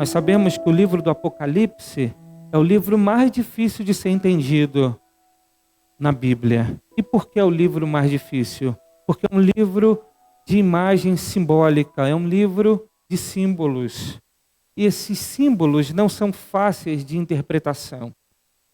Nós sabemos que o livro do Apocalipse é o livro mais difícil de ser entendido na Bíblia. E por que é o livro mais difícil? Porque é um livro de imagem simbólica, é um livro de símbolos. E esses símbolos não são fáceis de interpretação.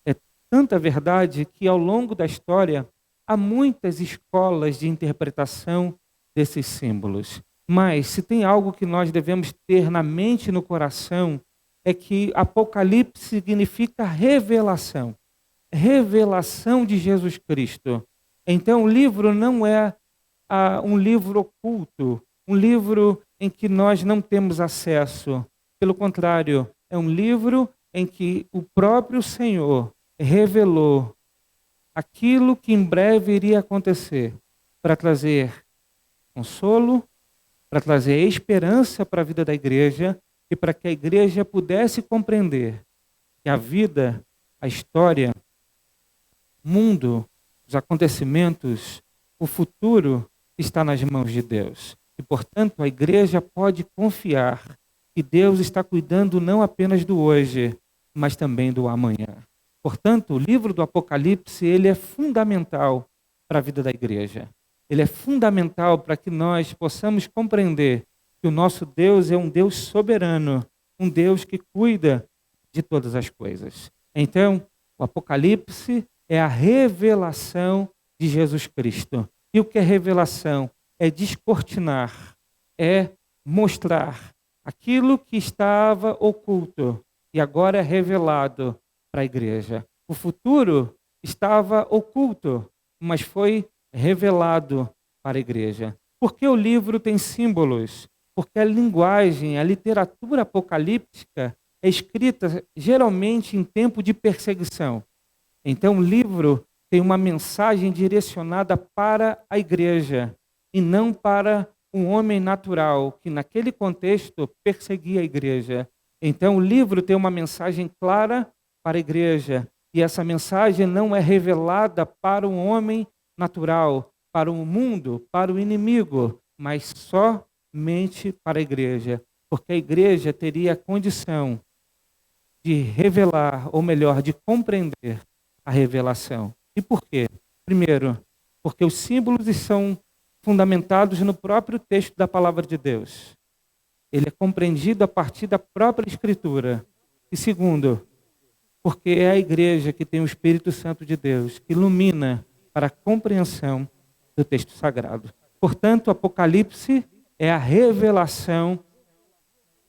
É tanta verdade que ao longo da história há muitas escolas de interpretação desses símbolos. Mas se tem algo que nós devemos ter na mente e no coração, é que Apocalipse significa revelação. Revelação de Jesus Cristo. Então o livro não é um livro oculto, um livro em que nós não temos acesso. Pelo contrário, é um livro em que o próprio Senhor revelou aquilo que em breve iria acontecer para trazer consolo, para trazer esperança para a vida da igreja e para que a igreja pudesse compreender que a vida, a história, o mundo, os acontecimentos, o futuro está nas mãos de Deus. E, portanto, a igreja pode confiar que Deus está cuidando não apenas do hoje, mas também do amanhã. Portanto, o livro do Apocalipse, ele é fundamental para a vida da igreja. Ele é fundamental para que nós possamos compreender que o nosso Deus é um Deus soberano, um Deus que cuida de todas as coisas. Então, o Apocalipse é a revelação de Jesus Cristo. E o que é revelação? É descortinar, é mostrar aquilo que estava oculto e agora é revelado para a igreja. O futuro estava oculto, mas foi revelado para a igreja. Por que o livro tem símbolos? Porque a linguagem, a literatura apocalíptica é escrita geralmente em tempo de perseguição. Então o livro tem uma mensagem direcionada para a igreja e não para um homem natural que naquele contexto perseguia a igreja. Então o livro tem uma mensagem clara para a igreja e essa mensagem não é revelada para um homem natural, para o mundo, para o inimigo, mas somente para a igreja, porque a igreja teria a condição de revelar, ou melhor, de compreender a revelação. E por quê? Primeiro, porque os símbolos são fundamentados no próprio texto da palavra de Deus. Ele é compreendido a partir da própria Escritura. E segundo, porque é a igreja que tem o Espírito Santo de Deus, que ilumina para a compreensão do texto sagrado. Portanto, o Apocalipse é a revelação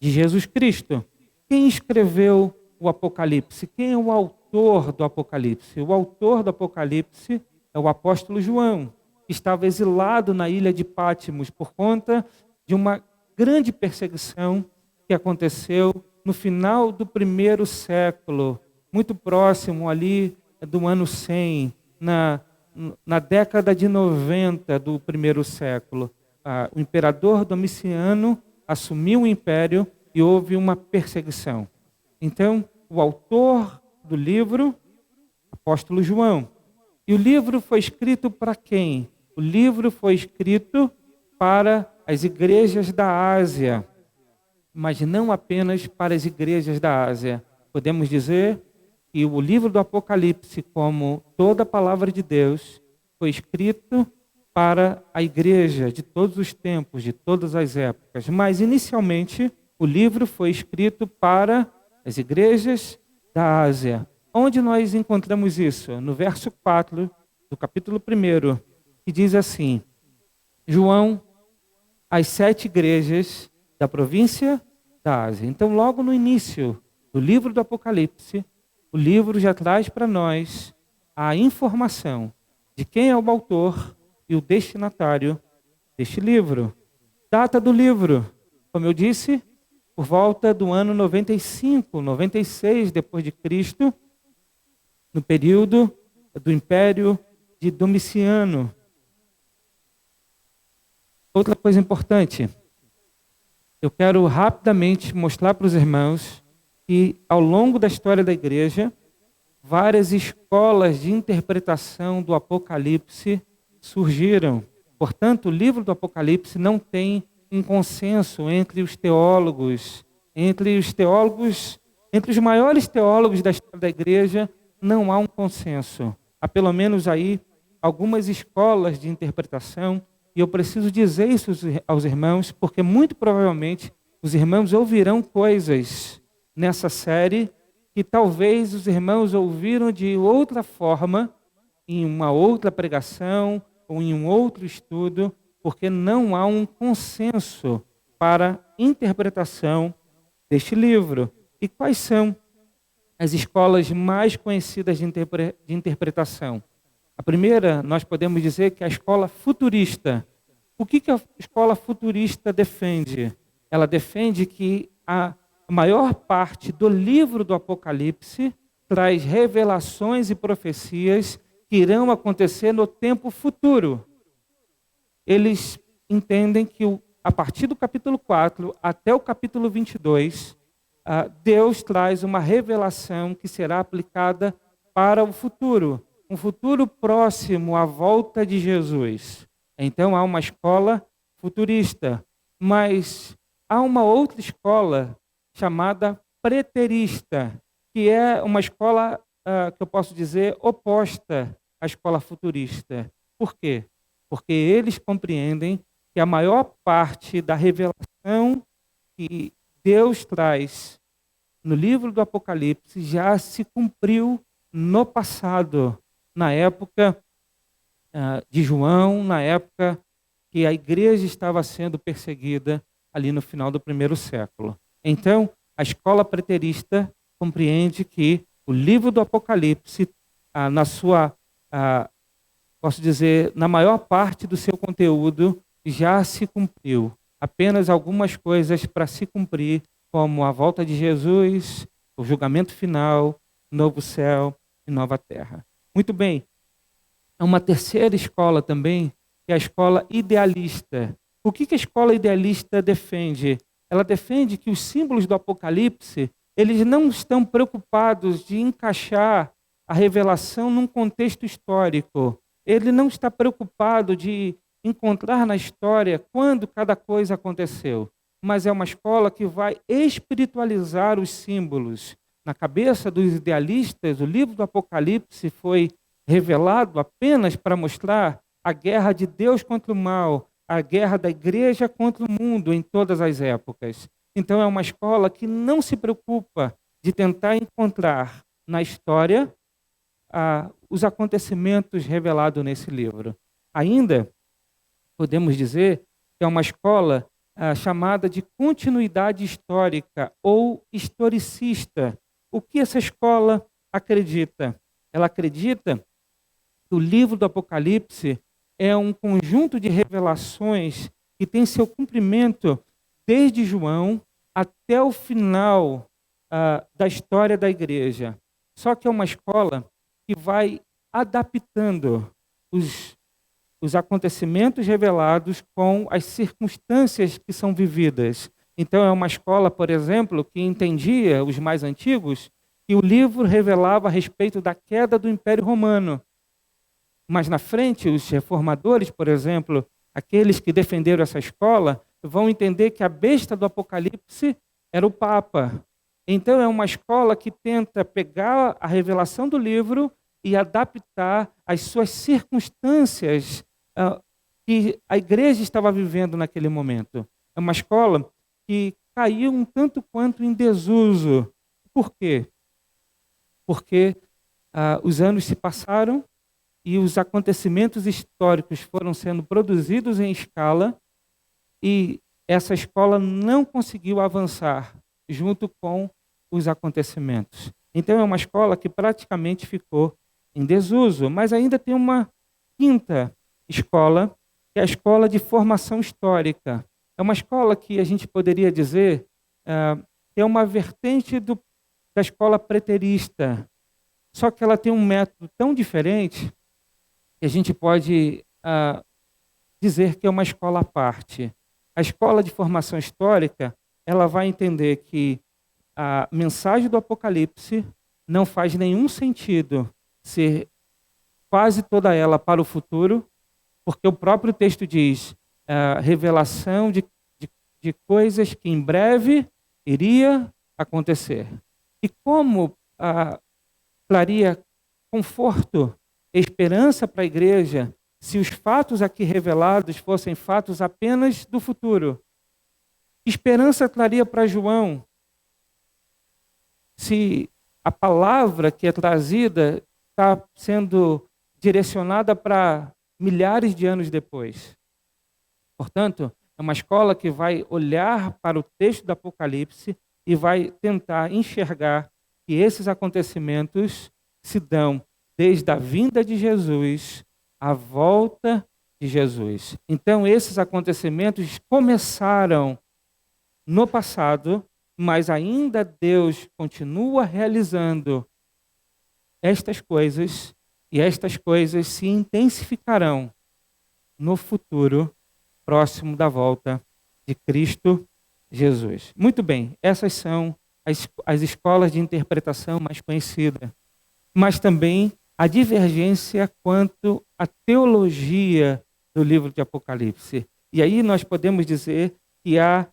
de Jesus Cristo. Quem escreveu o Apocalipse? Quem é o autor do Apocalipse? O autor do Apocalipse é o apóstolo João, que estava exilado na ilha de Patmos por conta de uma grande perseguição que aconteceu no final do primeiro século, muito próximo ali do ano 100, na década de 90 do primeiro século. O imperador Domiciano assumiu o império e houve uma perseguição. Então, o autor do livro, apóstolo João. E o livro foi escrito para quem? O livro foi escrito para as igrejas da Ásia, mas não apenas para as igrejas da Ásia. Podemos dizer que o livro do Apocalipse, como toda a palavra de Deus, foi escrito para a igreja de todos os tempos, de todas as épocas. Mas, inicialmente, o livro foi escrito para as igrejas da Ásia. Onde nós encontramos isso? No verso 4 do capítulo 1, que diz assim: João, às 7 igrejas da província da Ásia. Então, logo no início do livro do Apocalipse, o livro já traz para nós a informação de quem é o autor e o destinatário deste livro. Data do livro, como eu disse, por volta do ano 95, 96 depois de Cristo, no período do Império de Domiciano. Outra coisa importante, eu quero rapidamente mostrar para os irmãos que ao longo da história da igreja, várias escolas de interpretação do Apocalipse surgiram. Portanto, o livro do Apocalipse não tem um consenso entre os teólogos, entre os teólogos, entre os maiores teólogos da história da igreja, não há um consenso. Há pelo menos aí algumas escolas de interpretação, e eu preciso dizer isso aos irmãos, porque muito provavelmente os irmãos ouvirão coisas nessa série que talvez os irmãos ouviram de outra forma, em uma outra pregação ou em um outro estudo, porque não há um consenso para interpretação deste livro. E quais são as escolas mais conhecidas de interpretação? A primeira, nós podemos dizer que é a escola futurista. O que a escola futurista defende? Ela defende que a maior parte do livro do Apocalipse traz revelações e profecias que irão acontecer no tempo futuro. Eles entendem que a partir do capítulo 4 até o capítulo 22, Deus traz uma revelação que será aplicada para o futuro, um futuro próximo à volta de Jesus. Então há uma escola futurista, mas há uma outra escola chamada preterista, que é uma escola que eu posso dizer oposta à escola futurista. Por quê? Porque eles compreendem que a maior parte da revelação que Deus traz no livro do Apocalipse já se cumpriu no passado, na época de João, na época que a igreja estava sendo perseguida ali no final do primeiro século. Então, a escola preterista compreende que o livro do Apocalipse, na sua, posso dizer, na maior parte do seu conteúdo, já se cumpriu. Apenas algumas coisas para se cumprir, como a volta de Jesus, o julgamento final, novo céu e nova terra. Muito bem. Há uma terceira escola também, que é a escola idealista. O que a escola idealista defende? Ela defende que os símbolos do Apocalipse, eles não estão preocupados de encaixar a revelação num contexto histórico. Ele não está preocupado de encontrar na história quando cada coisa aconteceu. Mas é uma escola que vai espiritualizar os símbolos. Na cabeça dos idealistas, o livro do Apocalipse foi revelado apenas para mostrar a guerra de Deus contra o mal, a guerra da igreja contra o mundo em todas as épocas. Então é uma escola que não se preocupa de tentar encontrar na história os acontecimentos revelados nesse livro. Ainda podemos dizer que é uma escola chamada de continuidade histórica ou historicista. O que essa escola acredita? Ela acredita que o livro do Apocalipse é um conjunto de revelações que tem seu cumprimento desde João até o final da história da igreja. Só que é uma escola que vai adaptando os acontecimentos revelados com as circunstâncias que são vividas. Então é uma escola, por exemplo, que entendia, os mais antigos, que o livro revelava a respeito da queda do Império Romano. Mas na frente, os reformadores, por exemplo, aqueles que defenderam essa escola, vão entender que a besta do Apocalipse era o Papa. Então é uma escola que tenta pegar a revelação do livro e adaptar às suas circunstâncias que a igreja estava vivendo naquele momento. É uma escola que caiu um tanto quanto em desuso. Por quê? Porque os anos se passaram e os acontecimentos históricos foram sendo produzidos em escala e essa escola não conseguiu avançar junto com os acontecimentos. Então é uma escola que praticamente ficou em desuso, mas ainda tem uma quinta escola, que é a escola de formação histórica. É uma escola que a gente poderia dizer que é uma vertente da escola preterista, só que ela tem um método tão diferente que a gente pode dizer que é uma escola à parte. A escola de formação histórica, ela vai entender que a mensagem do Apocalipse não faz nenhum sentido ser quase toda ela para o futuro, porque o próprio texto diz revelação de coisas que em breve iria acontecer. E como traria conforto, esperança para a igreja, se os fatos aqui revelados fossem fatos apenas do futuro? Que esperança traria para João se a palavra que é trazida está sendo direcionada para milhares de anos depois? Portanto, é uma escola que vai olhar para o texto do Apocalipse e vai tentar enxergar que esses acontecimentos se dão desde a vinda de Jesus à volta de Jesus. Então, esses acontecimentos começaram no passado, mas ainda Deus continua realizando estas coisas, e estas coisas se intensificarão no futuro próximo da volta de Cristo Jesus. Muito bem, essas são as escolas de interpretação mais conhecidas, mas também a divergência quanto à teologia do livro de Apocalipse. E aí nós podemos dizer que há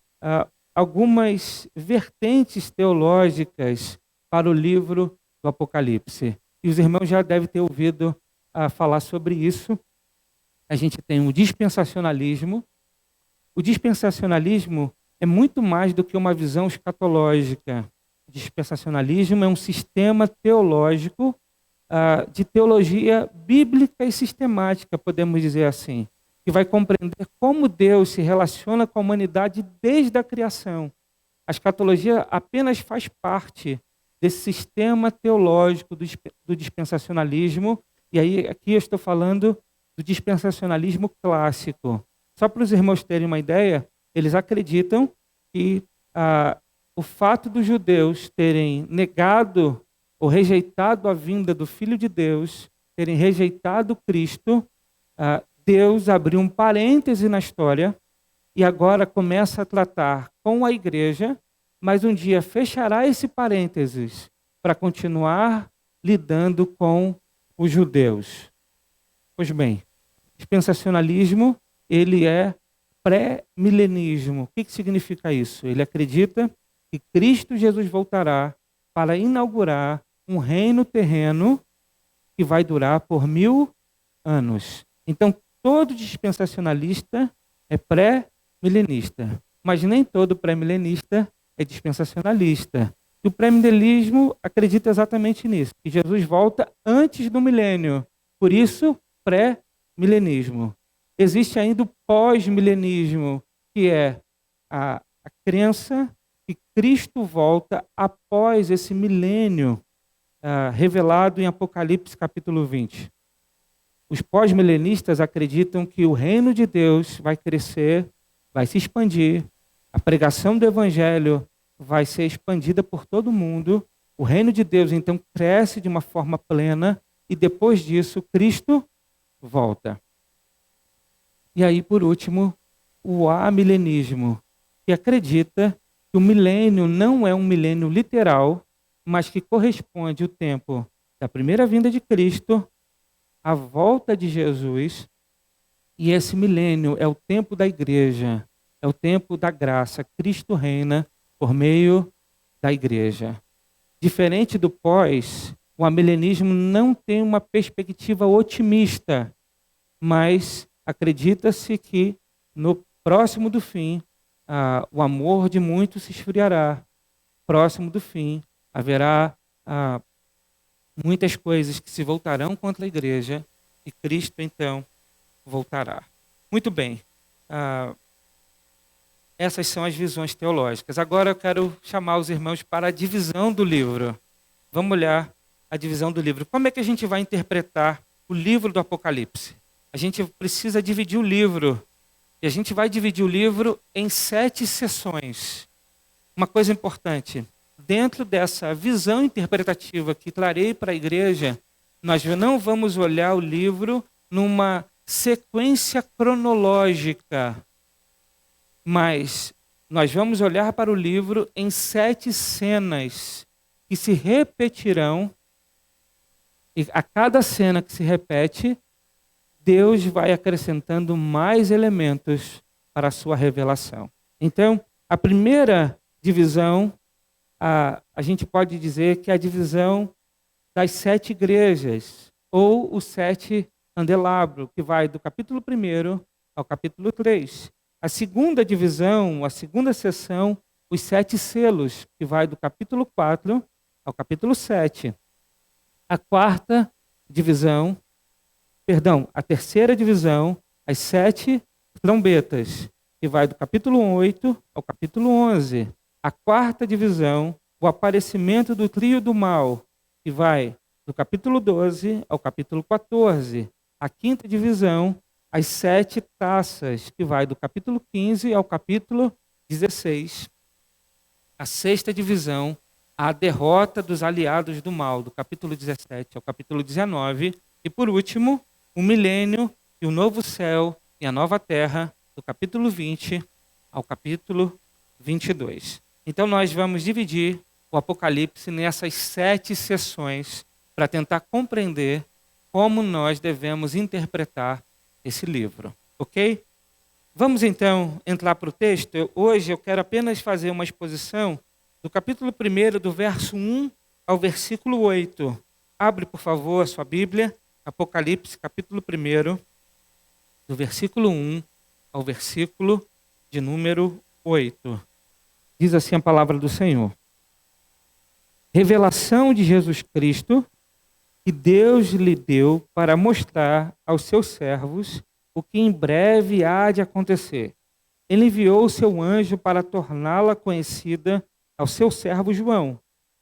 algumas vertentes teológicas para o livro do Apocalipse. E os irmãos já devem ter ouvido falar sobre isso. A gente tem o dispensacionalismo. O dispensacionalismo é muito mais do que uma visão escatológica. O dispensacionalismo é um sistema teológico de teologia bíblica e sistemática, podemos dizer assim, que vai compreender como Deus se relaciona com a humanidade desde a criação. A escatologia apenas faz parte desse sistema teológico do dispensacionalismo, e aí aqui eu estou falando do dispensacionalismo clássico. Só para os irmãos terem uma ideia, eles acreditam que o fato dos judeus terem negado ou rejeitado a vinda do Filho de Deus, terem rejeitado Cristo, Deus abriu um parêntese na história e agora começa a tratar com a igreja, mas um dia fechará esse parênteses para continuar lidando com os judeus. Pois bem, dispensacionalismo, ele é pré-milenismo. O que significa isso? Ele acredita que Cristo Jesus voltará para inaugurar um reino terreno que vai durar por 1000 anos. Então, todo dispensacionalista é pré-milenista, mas nem todo pré-milenista é dispensacionalista. E o pré-milenismo acredita exatamente nisso, que Jesus volta antes do milênio. Por isso, pré-milenismo. Existe ainda o pós-milenismo, que é a crença que Cristo volta após esse milênio revelado em Apocalipse capítulo 20. Os pós-milenistas acreditam que o reino de Deus vai crescer, vai se expandir, a pregação do evangelho vai ser expandida por todo mundo, o reino de Deus então cresce de uma forma plena e depois disso Cristo volta. E aí, por último, o amilenismo, que acredita que o milênio não é um milênio literal, mas que corresponde ao tempo da primeira vinda de Cristo, a volta de Jesus, e esse milênio é o tempo da igreja, é o tempo da graça. Cristo reina por meio da igreja. Diferente do pós, o amilenismo não tem uma perspectiva otimista, mas acredita-se que no próximo do fim, o amor de muitos se esfriará. Próximo do fim, haverá muitas coisas que se voltarão contra a igreja e Cristo então voltará. Muito bem. Essas são as visões teológicas. Agora eu quero chamar os irmãos para a divisão do livro. Vamos olhar a divisão do livro. Como é que a gente vai interpretar o livro do Apocalipse? A gente precisa dividir o livro. E a gente vai dividir o livro em 7 sessões. Uma coisa importante. Dentro dessa visão interpretativa que trarei para a igreja, nós não vamos olhar o livro numa sequência cronológica, mas nós vamos olhar para o livro em 7 cenas que se repetirão, e a cada cena que se repete, Deus vai acrescentando mais elementos para a sua revelação. Então, a primeira divisão, a gente pode dizer que é a divisão das 7 igrejas, ou os 7 candelabros, que vai do capítulo 1 ao capítulo 3. A segunda divisão, a segunda seção, os 7 selos, que vai do capítulo 4 ao capítulo 7. A quarta divisão, a terceira divisão, as 7 trombetas, que vai do capítulo 8 ao capítulo 11. A quarta divisão, o aparecimento do trio do mal, que vai do capítulo 12 ao capítulo 14. A quinta divisão, as 7 taças, que vai do capítulo 15 ao capítulo 16. A sexta divisão, a derrota dos aliados do mal, do capítulo 17 ao capítulo 19. E por último, o milênio e o novo céu e a nova terra, do capítulo 20 ao capítulo 22. Então nós vamos dividir o Apocalipse nessas 7 sessões para tentar compreender como nós devemos interpretar esse livro, ok? Vamos então entrar para o texto. Hoje eu quero apenas fazer uma exposição do capítulo 1, do verso 1 ao versículo 8. Abre, por favor, a sua Bíblia, Apocalipse, capítulo 1, do versículo 1 ao versículo de número 8. Diz assim a palavra do Senhor. Revelação de Jesus Cristo, que Deus lhe deu para mostrar aos seus servos o que em breve há de acontecer. Ele enviou o seu anjo para torná-la conhecida ao seu servo João,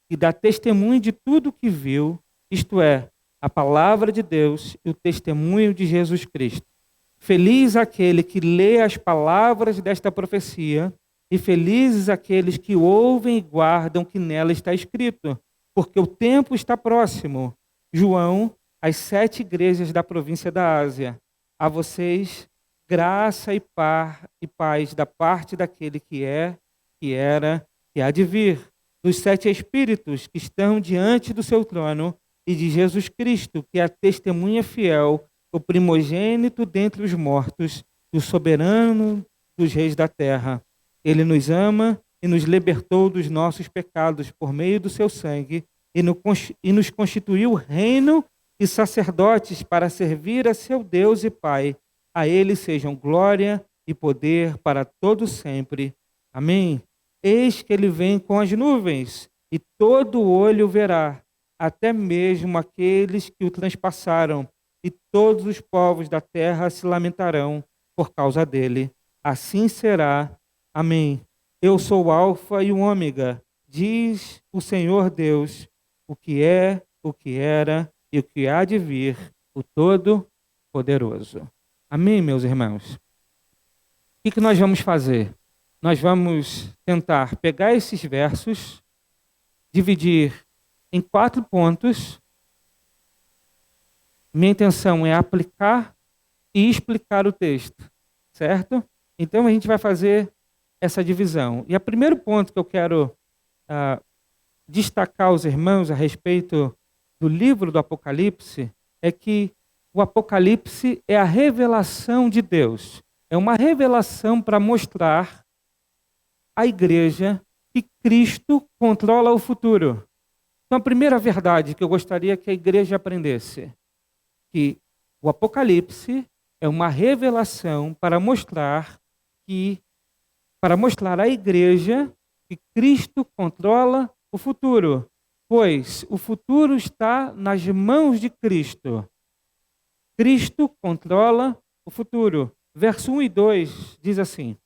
que dá testemunho de tudo o que viu, isto é, a palavra de Deus e o testemunho de Jesus Cristo. Feliz aquele que lê as palavras desta profecia, e felizes aqueles que ouvem e guardam o que nela está escrito, porque o tempo está próximo. João, às 7 igrejas da província da Ásia, a vocês graça e paz da parte daquele que é, que era, que há de vir, dos 7 espíritos que estão diante do seu trono e de Jesus Cristo, que é a testemunha fiel, o primogênito dentre os mortos, o soberano dos reis da terra. Ele nos ama e nos libertou dos nossos pecados por meio do seu sangue e nos constituiu reino e sacerdotes para servir a seu Deus e Pai. A ele sejam glória e poder para todo sempre. Amém. Eis que ele vem com as nuvens, e todo olho o verá, até mesmo aqueles que o transpassaram, e todos os povos da terra se lamentarão por causa dele. Assim será. Amém. Eu sou o Alfa e o Ômega, diz o Senhor Deus, o que é, o que era e o que há de vir, o Todo-Poderoso. Amém, meus irmãos? O que nós vamos fazer? Nós vamos tentar pegar esses versos, dividir em 4 pontos. Minha intenção é aplicar e explicar o texto, certo? Então a gente vai fazer essa divisão. E o primeiro ponto que eu quero destacar aos irmãos a respeito do livro do Apocalipse é que o Apocalipse é a revelação de Deus. É uma revelação para mostrar à igreja que Cristo controla o futuro. Então, a primeira verdade que eu gostaria que a igreja aprendesse, que o Apocalipse é uma revelação para mostrar à igreja que Cristo controla o futuro, pois o futuro está nas mãos de Cristo. Cristo controla o futuro. Verso 1 e 2 diz assim: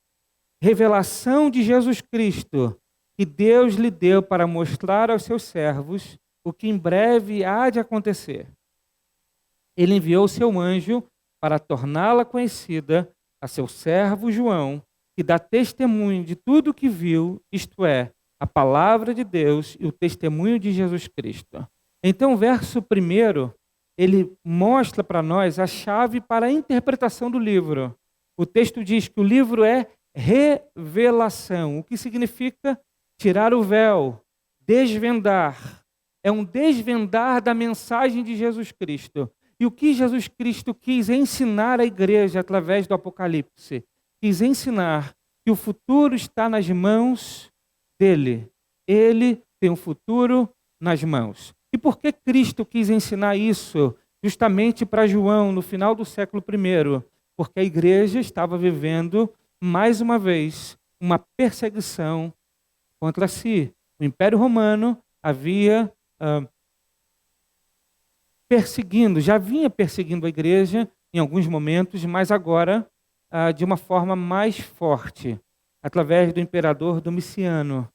revelação de Jesus Cristo, que Deus lhe deu para mostrar aos seus servos o que em breve há de acontecer. Ele enviou seu anjo para torná-la conhecida a seu servo João, que dá testemunho de tudo o que viu, isto é, a palavra de Deus e o testemunho de Jesus Cristo. Então, o verso 1, ele mostra para nós a chave para a interpretação do livro. O texto diz que o livro é revelação, o que significa tirar o véu, desvendar. É um desvendar da mensagem de Jesus Cristo. E o que Jesus Cristo quis ensinar à igreja através do Apocalipse? Quis ensinar que o futuro está nas mãos dele. Ele tem um futuro nas mãos. E por que Cristo quis ensinar isso justamente para João no final do século I? Porque a igreja estava vivendo, mais uma vez, uma perseguição contra si. O Império Romano havia já vinha perseguindo a igreja em alguns momentos, mas agora de uma forma mais forte, através do imperador Domiciano.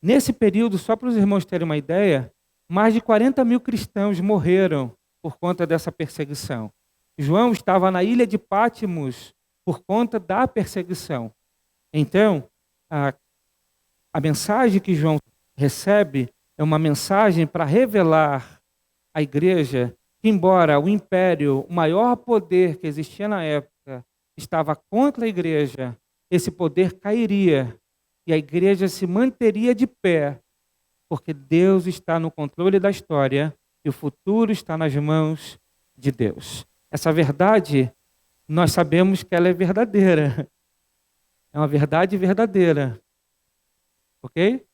Nesse período, só para os irmãos terem uma ideia, mais de 40 mil cristãos morreram por conta dessa perseguição. João estava na ilha de Patmos por conta da perseguição. Então, a mensagem que João recebe é uma mensagem para revelar à igreja que, embora o império, o maior poder que existia na época, estava contra a igreja, esse poder cairia e a igreja se manteria de pé, porque Deus está no controle da história e o futuro está nas mãos de Deus. Essa verdade, nós sabemos que ela é verdadeira. É uma verdade verdadeira. Ok?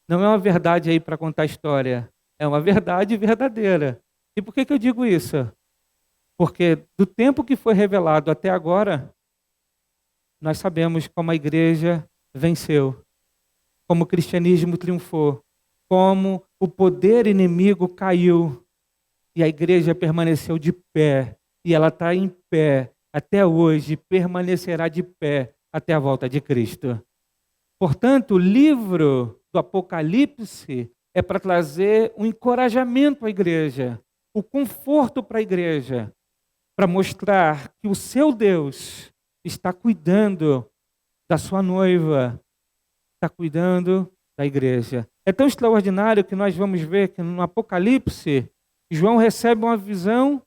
Não é uma verdade aí para contar história. É uma verdade verdadeira. E por que eu digo isso? Porque do tempo que foi revelado até agora, nós sabemos como a igreja venceu, como o cristianismo triunfou, como o poder inimigo caiu e a igreja permaneceu de pé. E ela está em pé até hoje, permanecerá de pé até a volta de Cristo. Portanto, o livro do Apocalipse é para trazer um encorajamento à igreja, o conforto para a igreja, para mostrar que o seu Deus está cuidando da sua noiva, está cuidando da igreja. É tão extraordinário que nós vamos ver que no Apocalipse, João recebe uma visão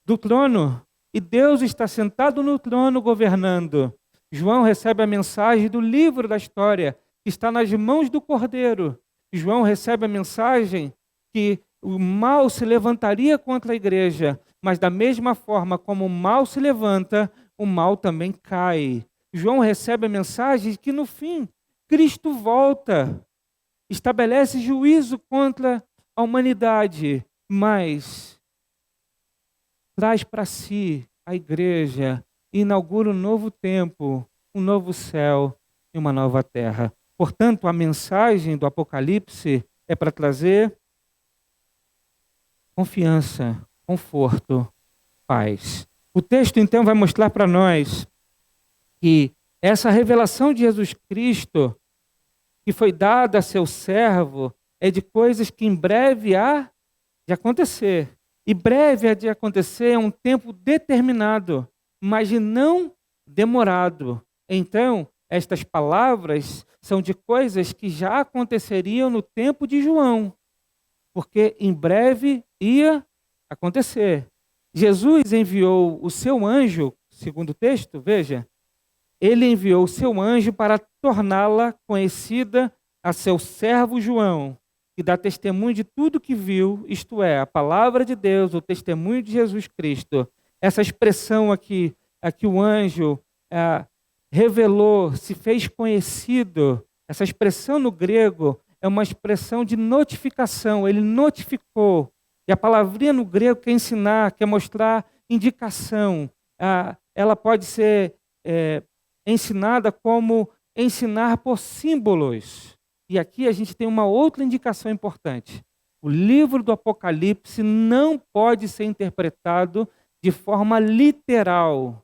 do trono e Deus está sentado no trono governando. João recebe a mensagem do livro da história, que está nas mãos do Cordeiro. João recebe a mensagem que o mal se levantaria contra a igreja, mas da mesma forma como o mal se levanta, o mal também cai. João recebe a mensagem de que no fim, Cristo volta, estabelece juízo contra a humanidade, mas traz para si a igreja e inaugura um novo tempo, um novo céu e uma nova terra. Portanto, a mensagem do Apocalipse é para trazer confiança, conforto, paz. O texto, então, vai mostrar para nós que essa revelação de Jesus Cristo, que foi dada a seu servo, é de coisas que em breve há de acontecer. E breve há de acontecer é um tempo determinado, mas não demorado. Então, estas palavras são de coisas que já aconteceriam no tempo de João, porque em breve ia acontecer. Jesus enviou o seu anjo, segundo o texto, veja, ele enviou o seu anjo para torná-la conhecida a seu servo João, que dá testemunho de tudo que viu, isto é, a palavra de Deus, o testemunho de Jesus Cristo. Essa expressão aqui o anjo revelou, se fez conhecido, essa expressão no grego é uma expressão de notificação, ele notificou. E a palavrinha no grego quer ensinar, quer mostrar indicação. Ela pode ser ensinada como ensinar por símbolos. E aqui a gente tem uma outra indicação importante. O livro do Apocalipse não pode ser interpretado de forma literal,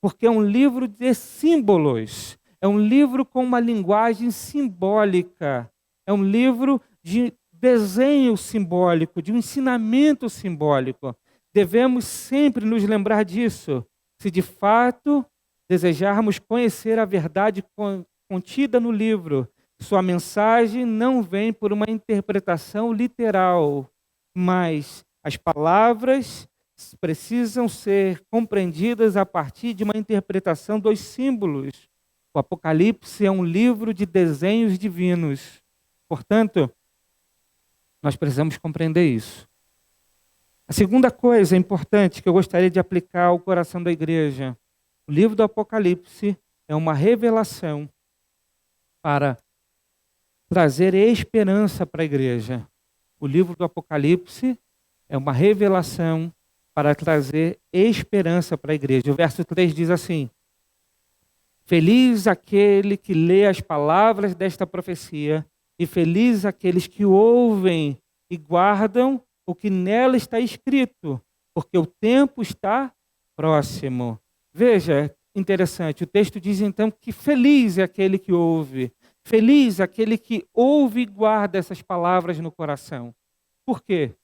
porque é um livro de símbolos, é um livro com uma linguagem simbólica, é um livro de desenho simbólico, de um ensinamento simbólico. Devemos sempre nos lembrar disso, se de fato desejarmos conhecer a verdade contida no livro. Sua mensagem não vem por uma interpretação literal, mas as palavras precisam ser compreendidas a partir de uma interpretação dos símbolos. O Apocalipse é um livro de desenhos divinos. Portanto, nós precisamos compreender isso. A segunda coisa importante que eu gostaria de aplicar ao coração da igreja, o livro do Apocalipse é uma revelação para trazer esperança para a igreja. O livro do Apocalipse é uma revelação para trazer esperança para a igreja. O verso 3 diz assim: feliz aquele que lê as palavras desta profecia, e feliz aqueles que ouvem e guardam o que nela está escrito, porque o tempo está próximo. Veja, interessante, o texto diz então que feliz é aquele que ouve, feliz é aquele que ouve e guarda essas palavras no coração. Por quê?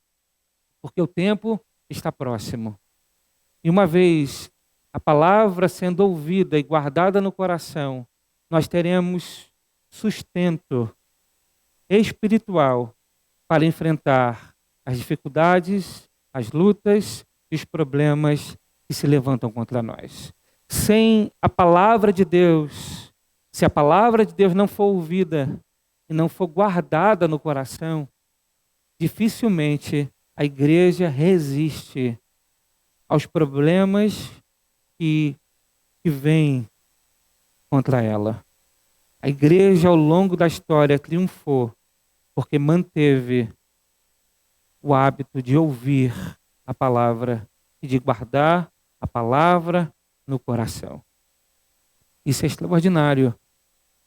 Porque o tempo está próximo. E uma vez a palavra sendo ouvida e guardada no coração, nós teremos sustento espiritual para enfrentar as dificuldades, as lutas e os problemas que se levantam contra nós. Sem a palavra de Deus, se a palavra de Deus não for ouvida e não for guardada no coração, dificilmente a igreja resiste aos problemas que vêm contra ela. A igreja, ao longo da história, triunfou porque manteve o hábito de ouvir a palavra e de guardar a palavra no coração. Isso é extraordinário.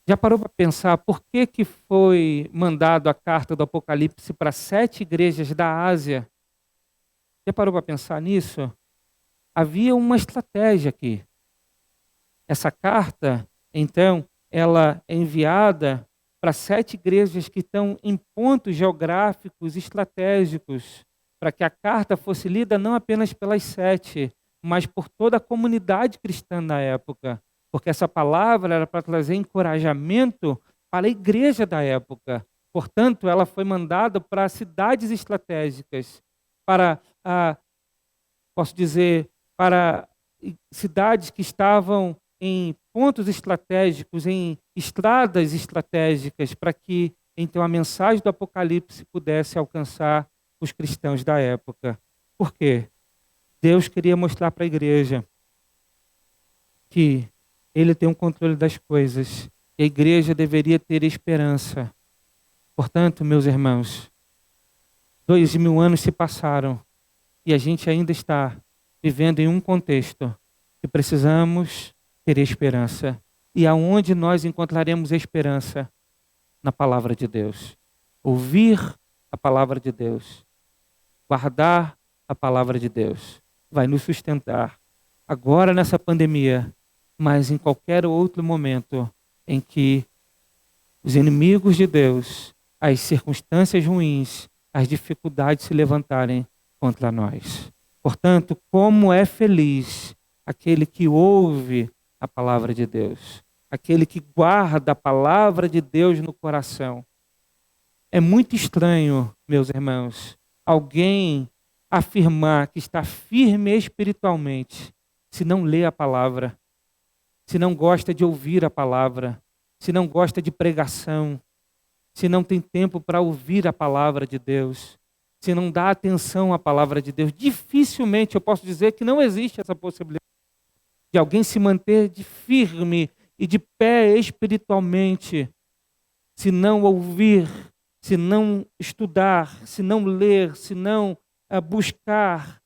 Já parou para pensar por que foi mandado a carta do Apocalipse para 7 igrejas da Ásia? Já parou para pensar nisso? Havia uma estratégia aqui. Essa carta, então, ela é enviada para 7 igrejas que estão em pontos geográficos estratégicos, para que a carta fosse lida não apenas pelas 7, mas por toda a comunidade cristã na época, porque essa palavra era para trazer encorajamento para a igreja da época. Portanto, ela foi mandada para cidades estratégicas, para, posso dizer, para cidades que estavam em pontos estratégicos, em estradas estratégicas, para que então a mensagem do Apocalipse pudesse alcançar os cristãos da época. Por quê? Deus queria mostrar para a igreja que Ele tem o controle das coisas e a igreja deveria ter esperança. Portanto, meus irmãos, 2000 anos se passaram e a gente ainda está vivendo em um contexto que precisamos ter esperança. E aonde nós encontraremos esperança? Na palavra de Deus. Ouvir a palavra de Deus. Guardar a palavra de Deus. Vai nos sustentar. Agora nessa pandemia, mas em qualquer outro momento em que os inimigos de Deus, as circunstâncias ruins, as dificuldades se levantarem contra nós. Portanto, como é feliz aquele que ouve a palavra de Deus, aquele que guarda a palavra de Deus no coração. É muito estranho, meus irmãos, alguém afirmar que está firme espiritualmente se não lê a palavra, se não gosta de ouvir a palavra, se não gosta de pregação, se não tem tempo para ouvir a palavra de Deus, se não dá atenção à palavra de Deus. Dificilmente eu posso dizer que não existe essa possibilidade de alguém se manter de firme e de pé espiritualmente, se não ouvir, se não estudar, se não ler, se não buscar,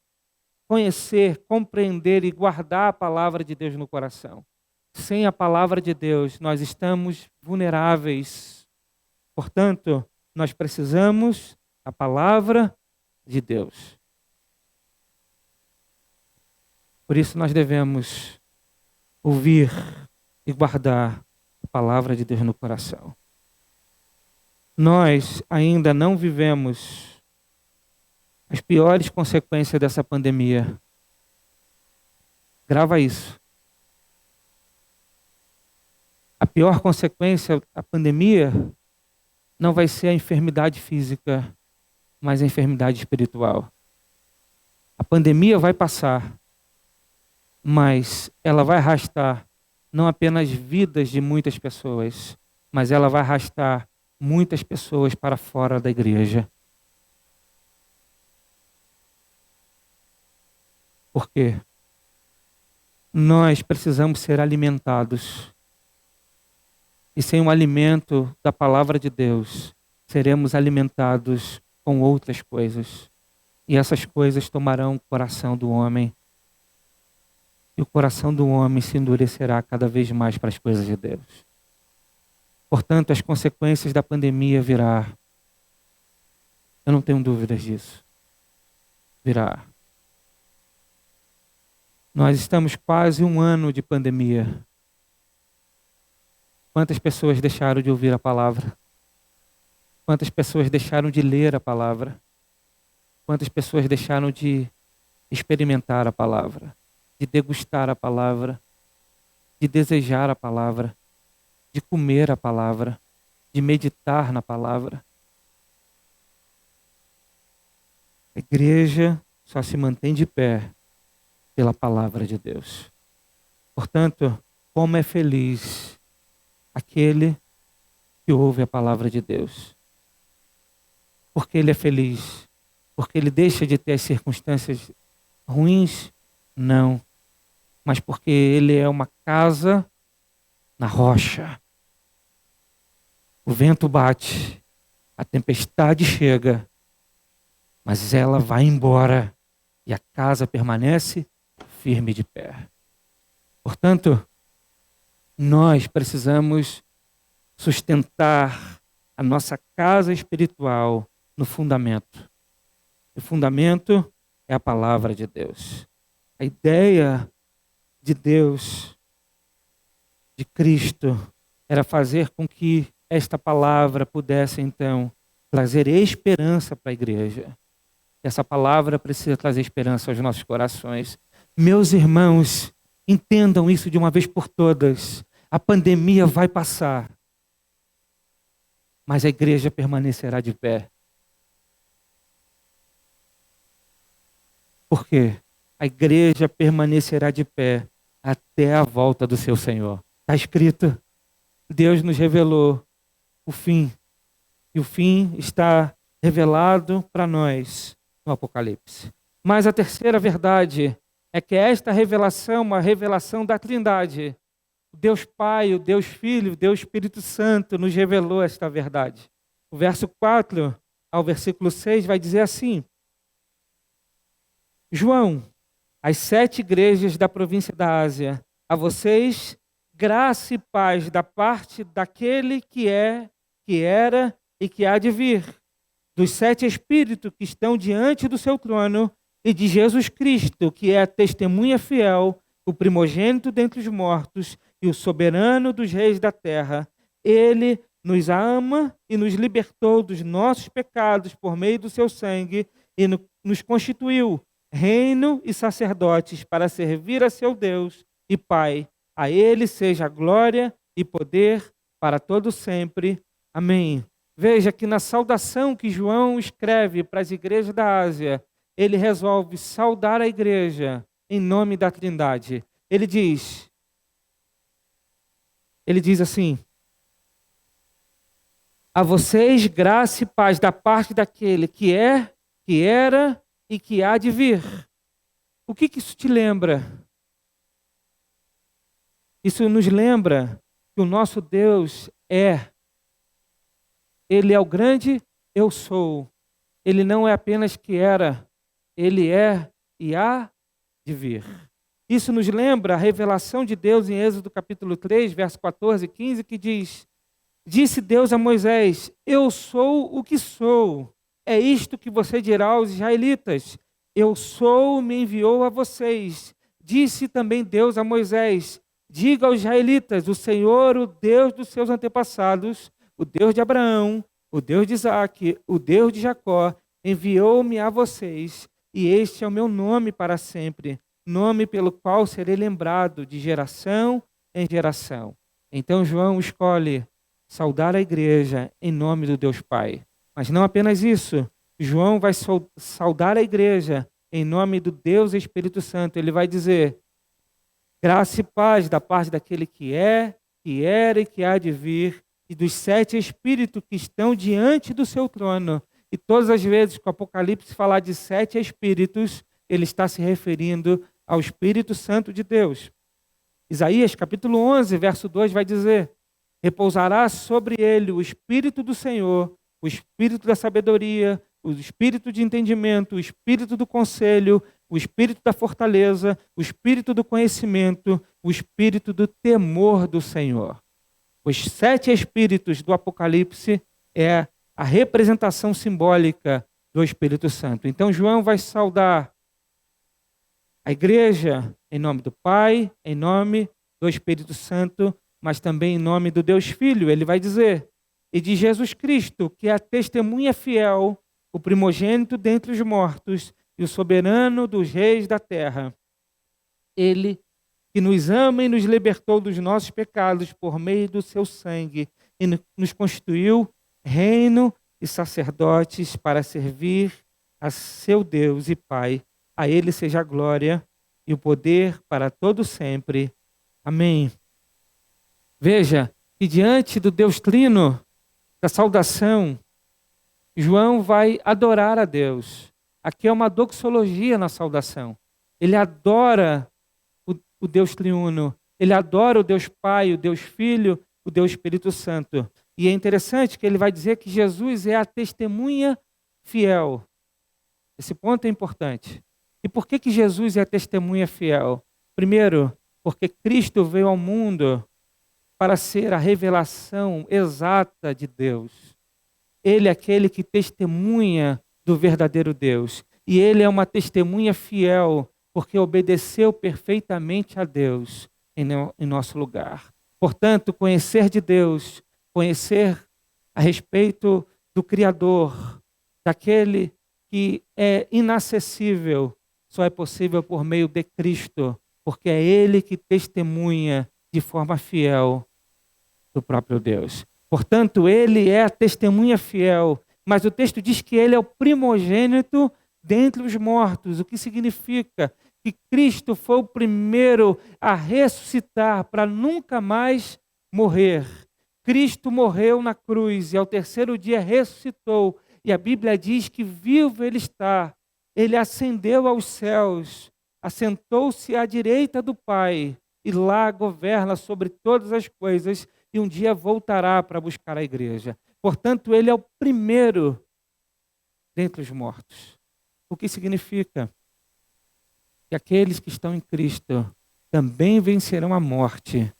conhecer, compreender e guardar a palavra de Deus no coração. Sem a palavra de Deus, nós estamos vulneráveis. Portanto, nós precisamos da palavra de Deus. Por isso nós devemos ouvir e guardar a palavra de Deus no coração. Nós ainda não vivemos as piores consequências dessa pandemia. Grava isso. A pior consequência da pandemia não vai ser a enfermidade física, mas a enfermidade espiritual. A pandemia vai passar, mas ela vai arrastar não apenas vidas de muitas pessoas, mas ela vai arrastar muitas pessoas para fora da igreja. Por quê? Nós precisamos ser alimentados. E sem o alimento da palavra de Deus, seremos alimentados com outras coisas. E essas coisas tomarão o coração do homem. E o coração do homem se endurecerá cada vez mais para as coisas de Deus. Portanto, as consequências da pandemia virá. Eu não tenho dúvidas disso. Virá. Nós estamos quase um ano de pandemia. Quantas pessoas deixaram de ouvir a palavra? Quantas pessoas deixaram de ler a palavra? Quantas pessoas deixaram de experimentar a palavra? De degustar a palavra? De desejar a palavra? De comer a palavra? De meditar na palavra? A igreja só se mantém de pé pela palavra de Deus. Portanto, como é feliz aquele que ouve a palavra de Deus. Porque ele é feliz. Porque ele deixa de ter as circunstâncias ruins? Não. Mas porque ele é uma casa na rocha. O vento bate, a tempestade chega, mas ela vai embora e a casa permanece firme de pé. Portanto, nós precisamos sustentar a nossa casa espiritual no fundamento. O fundamento é a palavra de Deus. A ideia de Deus, de Cristo, era fazer com que esta palavra pudesse, então, trazer esperança para a igreja. Essa palavra precisa trazer esperança aos nossos corações. Meus irmãos, entendam isso de uma vez por todas. A pandemia vai passar, mas a igreja permanecerá de pé. Por quê? A igreja permanecerá de pé até a volta do seu Senhor. Está escrito, Deus nos revelou o fim. E o fim está revelado para nós no Apocalipse. Mas a terceira verdade é que esta revelação é uma revelação da Trindade. Deus Pai, o Deus Filho, o Deus Espírito Santo nos revelou esta verdade. O verso 4 ao versículo 6 vai dizer assim: João, as 7 igrejas da província da Ásia, a vocês, graça e paz da parte daquele que é, que era e que há de vir, dos 7 Espíritos que estão diante do seu trono e de Jesus Cristo, que é a testemunha fiel, o primogênito dentre os mortos e o soberano dos reis da terra. Ele nos ama e nos libertou dos nossos pecados por meio do seu sangue e nos constituiu reino e sacerdotes para servir a seu Deus e Pai. A ele seja a glória e poder para todo sempre. Amém. Veja que na saudação que João escreve para as igrejas da Ásia, ele resolve saudar a igreja em nome da Trindade. Ele diz assim: a vocês graça e paz da parte daquele que é, que era e que há de vir. O que isso te lembra? Isso nos lembra que o nosso Deus Ele é o grande eu sou. Ele não é apenas que era, Ele é e há de vir. Isso nos lembra a revelação de Deus em Êxodo capítulo 3, verso 14 e 15, que diz: disse Deus a Moisés, eu sou o que sou. É isto que você dirá aos israelitas: eu sou, me enviou a vocês. Disse também Deus a Moisés: diga aos israelitas, o Senhor, o Deus dos seus antepassados, o Deus de Abraão, o Deus de Isaque, o Deus de Jacó, enviou-me a vocês, e este é o meu nome para sempre, nome pelo qual serei lembrado de geração em geração. Então João escolhe saudar a igreja em nome do Deus Pai. Mas não apenas isso, João vai saudar a igreja em nome do Deus Espírito Santo. Ele vai dizer: graça e paz da parte daquele que é, que era e que há de vir, e dos 7 Espíritos que estão diante do seu trono. E todas as vezes que o Apocalipse falar de 7 Espíritos, ele está se referindo ao Espírito Santo de Deus. Isaías capítulo 11, verso 2 vai dizer: repousará sobre ele o Espírito do Senhor, o Espírito da sabedoria, o Espírito de entendimento, o Espírito do conselho, o Espírito da fortaleza, o Espírito do conhecimento, o Espírito do temor do Senhor. Os 7 Espíritos do Apocalipse é a representação simbólica do Espírito Santo. Então João vai saudar a igreja em nome do Pai, em nome do Espírito Santo, mas também em nome do Deus Filho. Ele vai dizer, e de Jesus Cristo, que é a testemunha fiel, o primogênito dentre os mortos e o soberano dos reis da terra. Ele que nos ama e nos libertou dos nossos pecados por meio do seu sangue e nos constituiu reino e sacerdotes para servir a seu Deus e Pai. A ele seja a glória e o poder para todo sempre. Amém. Veja que diante do Deus Trino, da saudação, João vai adorar a Deus. Aqui é uma doxologia na saudação. Ele adora o Deus triuno. Ele adora o Deus Pai, o Deus Filho, o Deus Espírito Santo. E é interessante que ele vai dizer que Jesus é a testemunha fiel. Esse ponto é importante. E por que Jesus é a testemunha fiel? Primeiro, porque Cristo veio ao mundo para ser a revelação exata de Deus. Ele é aquele que testemunha do verdadeiro Deus. E ele é uma testemunha fiel, porque obedeceu perfeitamente a Deus em nosso lugar. Portanto, conhecer de Deus, conhecer a respeito do Criador, daquele que é inacessível, só é possível por meio de Cristo, porque é Ele que testemunha de forma fiel do próprio Deus. Portanto, Ele é a testemunha fiel, mas o texto diz que Ele é o primogênito dentre os mortos, o que significa que Cristo foi o primeiro a ressuscitar para nunca mais morrer. Cristo morreu na cruz e ao terceiro dia ressuscitou. E a Bíblia diz que vivo Ele está. Ele ascendeu aos céus, assentou-se à direita do Pai e lá governa sobre todas as coisas e um dia voltará para buscar a igreja. Portanto, Ele é o primeiro dentre os mortos. O que significa? Que aqueles que estão em Cristo também vencerão a morte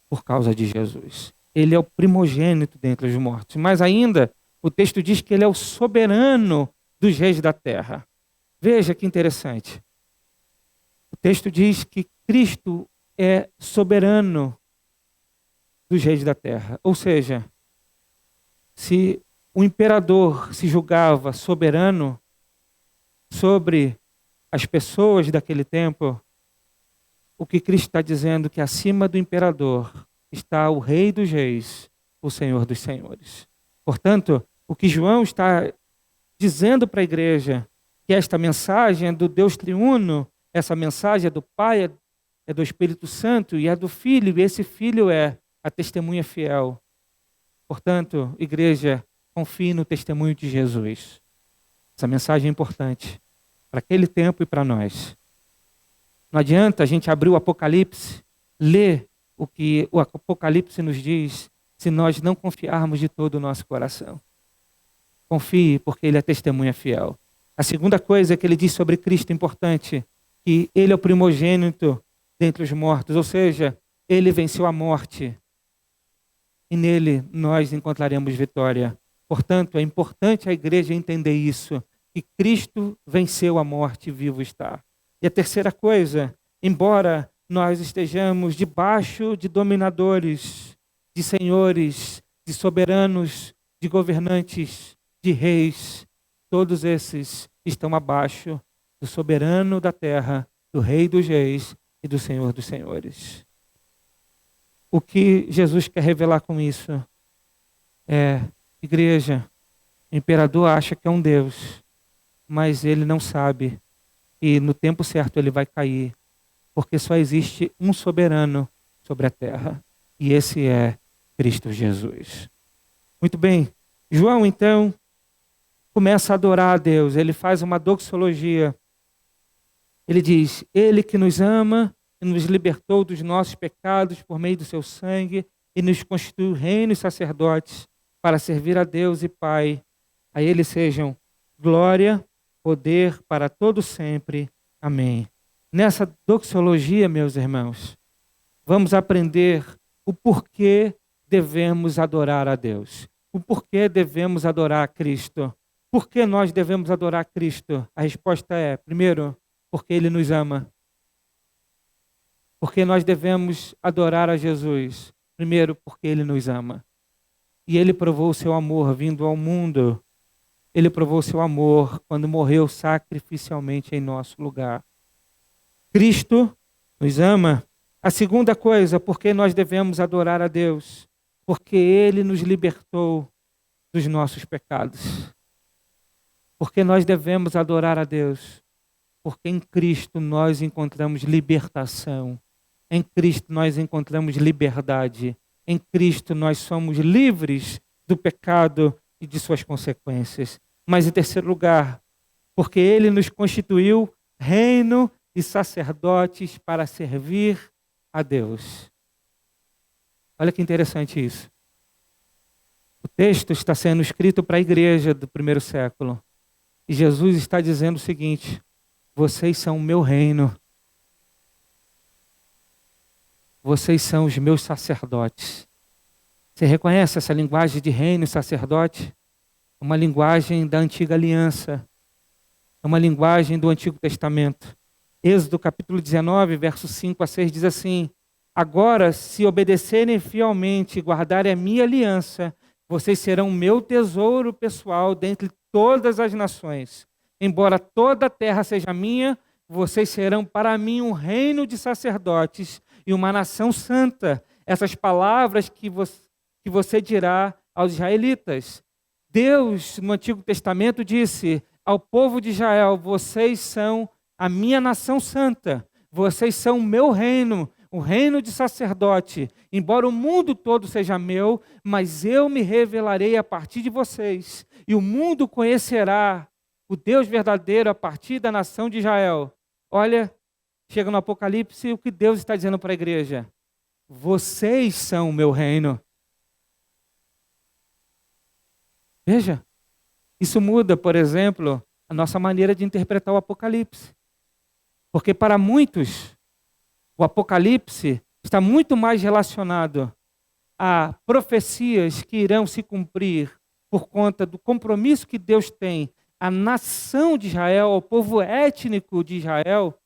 por causa de Jesus. Ele é o primogênito dentre os mortos. Mas ainda, o texto diz que Ele é o soberano dos reis da terra. Veja que interessante. O texto diz que Cristo é soberano dos reis da terra. Ou seja, se o imperador se julgava soberano sobre as pessoas daquele tempo, o que Cristo está dizendo é que acima do imperador está o Rei dos Reis, o Senhor dos Senhores. Portanto, o que João está dizendo para a igreja, que esta mensagem é do Deus triuno, essa mensagem é do Pai, é do Espírito Santo e é do Filho, e esse Filho é a testemunha fiel. Portanto, igreja, confie no testemunho de Jesus. Essa mensagem é importante para aquele tempo e para nós. Não adianta a gente abrir o Apocalipse, ler o que o Apocalipse nos diz, se nós não confiarmos de todo o nosso coração. Confie, porque Ele é testemunha fiel. A segunda coisa que ele diz sobre Cristo, importante, que Ele é o primogênito dentre os mortos, ou seja, Ele venceu a morte. E nele nós encontraremos vitória. Portanto, é importante a igreja entender isso, que Cristo venceu a morte e vivo está. E a terceira coisa, embora nós estejamos debaixo de dominadores, de senhores, de soberanos, de governantes, de reis, todos esses estão abaixo do soberano da terra, do Rei dos Reis e do Senhor dos Senhores. O que Jesus quer revelar com isso é, igreja, o imperador acha que é um Deus, mas ele não sabe que no tempo certo ele vai cair, porque só existe um soberano sobre a terra, e esse é Cristo Jesus. Muito bem, João então começa a adorar a Deus, ele faz uma doxologia. Ele diz, Ele que nos ama e nos libertou dos nossos pecados por meio do seu sangue e nos constituiu reino e sacerdotes para servir a Deus e Pai. A Ele sejam glória, poder para todo sempre. Amém. Nessa doxologia, meus irmãos, vamos aprender o porquê devemos adorar a Deus. O porquê devemos adorar a Cristo. Por que nós devemos adorar a Cristo? A resposta é, primeiro, porque Ele nos ama. Porque nós devemos adorar a Jesus. Primeiro, porque Ele nos ama. E Ele provou o seu amor vindo ao mundo. Ele provou o seu amor quando morreu sacrificialmente em nosso lugar. Cristo nos ama. A segunda coisa, porque nós devemos adorar a Deus. Porque Ele nos libertou dos nossos pecados. Porque nós devemos adorar a Deus. Porque em Cristo nós encontramos libertação. Em Cristo nós encontramos liberdade. Em Cristo nós somos livres do pecado e de suas consequências. Mas em terceiro lugar, porque Ele nos constituiu reino e sacerdotes para servir a Deus. Olha que interessante isso. O texto está sendo escrito para a igreja do primeiro século. E Jesus está dizendo o seguinte: vocês são o meu reino. Vocês são os meus sacerdotes. Você reconhece essa linguagem de reino e sacerdote? É uma linguagem da antiga aliança. É uma linguagem do Antigo Testamento. Êxodo capítulo 19, versos 5 a 6 diz assim: agora, se obedecerem fielmente e guardarem a minha aliança, vocês serão o meu tesouro pessoal dentre todas as nações. Embora toda a terra seja minha, vocês serão para mim um reino de sacerdotes e uma nação santa. Essas palavras que você dirá aos israelitas. Deus, no Antigo Testamento, disse ao povo de Israel: vocês são a minha nação santa, vocês são o meu reino, o reino de sacerdote. Embora o mundo todo seja meu, mas eu me revelarei a partir de vocês, e o mundo conhecerá o Deus verdadeiro a partir da nação de Israel. Olha, chega no Apocalipse, o que Deus está dizendo para a igreja: vocês são o meu reino. Veja, isso muda, por exemplo, a nossa maneira de interpretar o Apocalipse. Porque para muitos, o Apocalipse está muito mais relacionado a profecias que irão se cumprir por conta do compromisso que Deus tem à nação de Israel, ao povo étnico de Israel.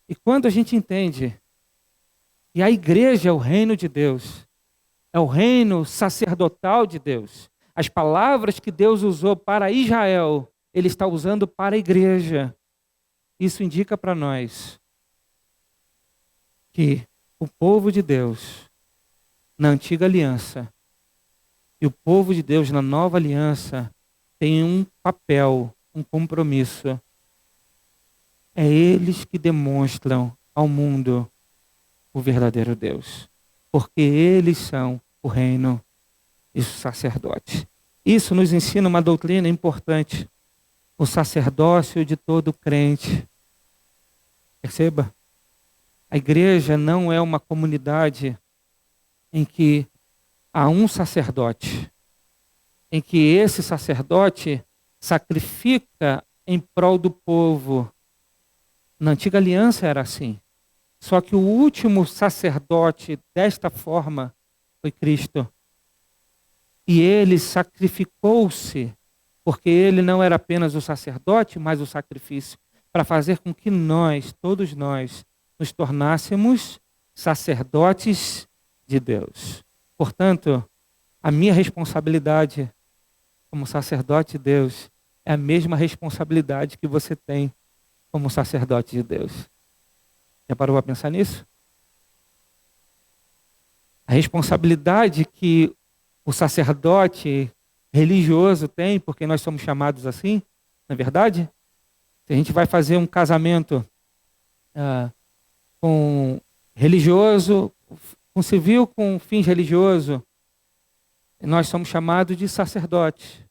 E quando a gente entende que a igreja é o reino de Deus, é o reino sacerdotal de Deus, as palavras que Deus usou para Israel, Ele está usando para a igreja. Isso indica para nós que o povo de Deus, na antiga aliança, e o povo de Deus na nova aliança, tem um papel, um compromisso. É eles que demonstram ao mundo o verdadeiro Deus. Porque eles são o reino e os sacerdotes. Isso nos ensina uma doutrina importante. O sacerdócio de todo crente. Perceba? A igreja não é uma comunidade em que há um sacerdote, em que esse sacerdote sacrifica em prol do povo. Na antiga aliança era assim. Só que o último sacerdote desta forma foi Cristo. E ele sacrificou-se, porque ele não era apenas o sacerdote, mas o sacrifício, para fazer com que nós, todos nós, nos tornássemos sacerdotes de Deus. Portanto, a minha responsabilidade como sacerdote de Deus é a mesma responsabilidade que você tem como sacerdote de Deus. Já parou para pensar nisso? A responsabilidade que o sacerdote religioso tem, porque nós somos chamados assim, não é verdade? Se a gente vai fazer um casamento com religioso, com civil com fins religiosos, nós somos chamados de sacerdote.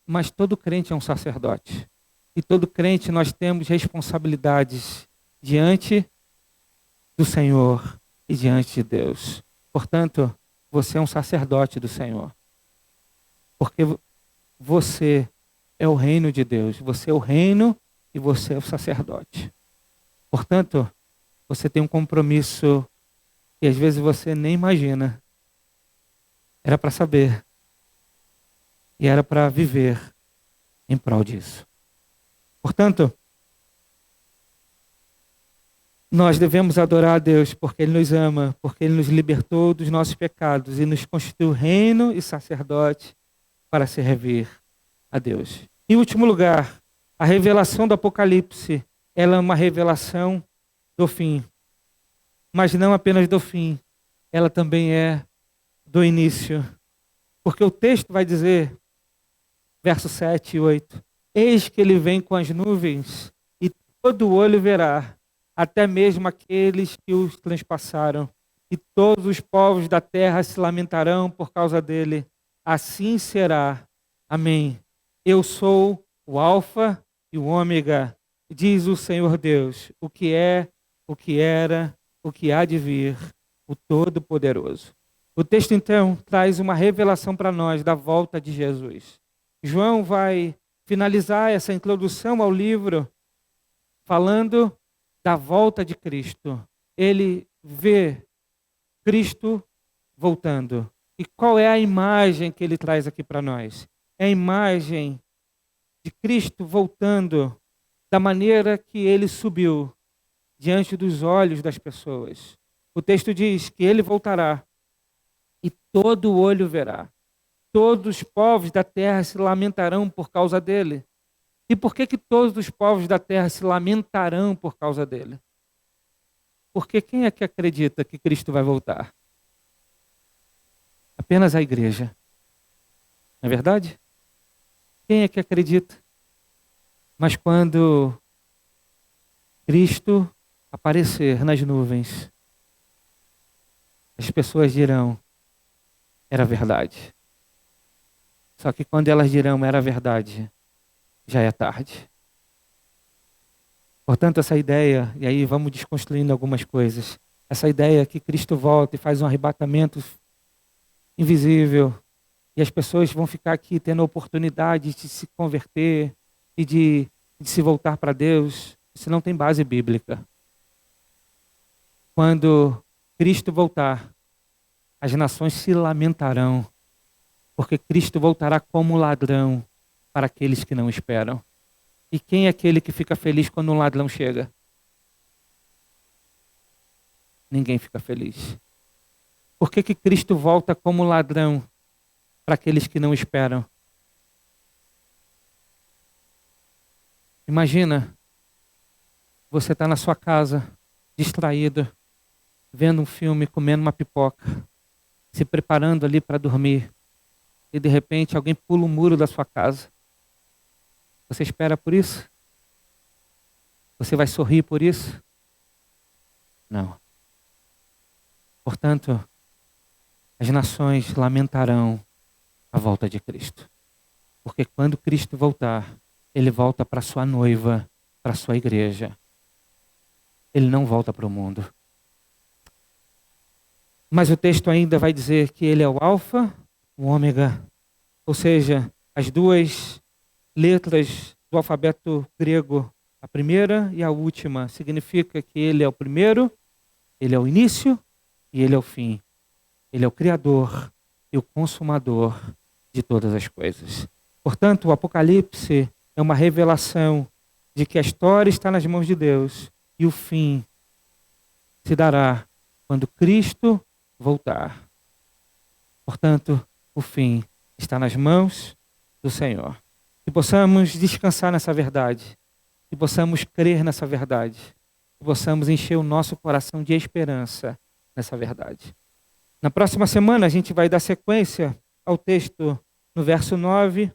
Mas todo crente é um sacerdote. E todo crente nós temos responsabilidades diante do Senhor e diante de Deus. Portanto, você é um sacerdote do Senhor. Porque você é o reino de Deus. Você é o reino e você é o sacerdote. Portanto, você tem um compromisso que às vezes você nem imagina. Era para saber. E era para viver em prol disso. Portanto, nós devemos adorar a Deus porque Ele nos ama, porque Ele nos libertou dos nossos pecados e nos constituiu reino e sacerdote para servir a Deus. Em último lugar, a revelação do Apocalipse, ela é uma revelação do fim. Mas não apenas do fim, ela também é do início. Porque o texto vai dizer, versos 7 e 8, eis que ele vem com as nuvens e todo olho verá, até mesmo aqueles que os transpassaram, e todos os povos da terra se lamentarão por causa dele. Assim será. Amém. Eu sou o Alfa e o Ômega, diz o Senhor Deus, o que é, o que era, o que há de vir, o Todo-Poderoso. O texto, então, traz uma revelação para nós da volta de Jesus. João vai finalizar essa introdução ao livro falando da volta de Cristo. Ele vê Cristo voltando. E qual é a imagem que ele traz aqui para nós? É a imagem de Cristo voltando da maneira que ele subiu diante dos olhos das pessoas. O texto diz que ele voltará e todo olho verá. Todos os povos da terra se lamentarão por causa dele. E por que todos os povos da terra se lamentarão por causa dele? Porque quem é que acredita que Cristo vai voltar? Apenas a igreja. Não é verdade? Quem é que acredita? Mas quando Cristo aparecer nas nuvens, as pessoas dirão, era verdade. Só que quando elas dirão, era verdade, já é tarde. Portanto, essa ideia, e aí vamos desconstruindo algumas coisas, essa ideia que Cristo volta e faz um arrebatamento invisível, e as pessoas vão ficar aqui tendo a oportunidade de se converter e de se voltar para Deus, isso não tem base bíblica. Quando Cristo voltar, as nações se lamentarão, porque Cristo voltará como ladrão para aqueles que não esperam. E quem é aquele que fica feliz quando um ladrão chega? Ninguém fica feliz. Por que Cristo volta como ladrão para aqueles que não esperam? Imagina, você está na sua casa, distraído, vendo um filme, comendo uma pipoca, se preparando ali para dormir, e de repente alguém pula o muro da sua casa. Você espera por isso? Você vai sorrir por isso? Não. Portanto, as nações lamentarão a volta de Cristo. Porque quando Cristo voltar, ele volta para sua noiva, para sua igreja. Ele não volta para o mundo. Mas o texto ainda vai dizer que ele é o Alfa, o Ômega. Ou seja, as duas letras do alfabeto grego, a primeira e a última, significa que ele é o primeiro, ele é o início e ele é o fim. Ele é o Criador e o Consumador de todas as coisas. Portanto, o Apocalipse é uma revelação de que a história está nas mãos de Deus e o fim se dará quando Cristo voltar. Portanto, o fim está nas mãos do Senhor. Que possamos descansar nessa verdade, que possamos crer nessa verdade, que possamos encher o nosso coração de esperança nessa verdade. Na próxima semana a gente vai dar sequência ao texto no verso 9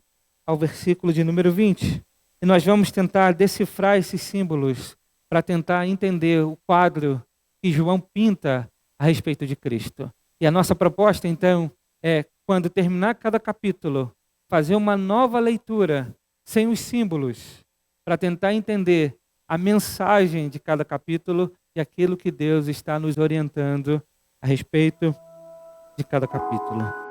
ao versículo de número 20. E nós vamos tentar decifrar esses símbolos para tentar entender o quadro que João pinta a respeito de Cristo. E a nossa proposta, então, é, quando terminar cada capítulo, fazer uma nova leitura sem os símbolos, para tentar entender a mensagem de cada capítulo e aquilo que Deus está nos orientando a respeito de cada capítulo.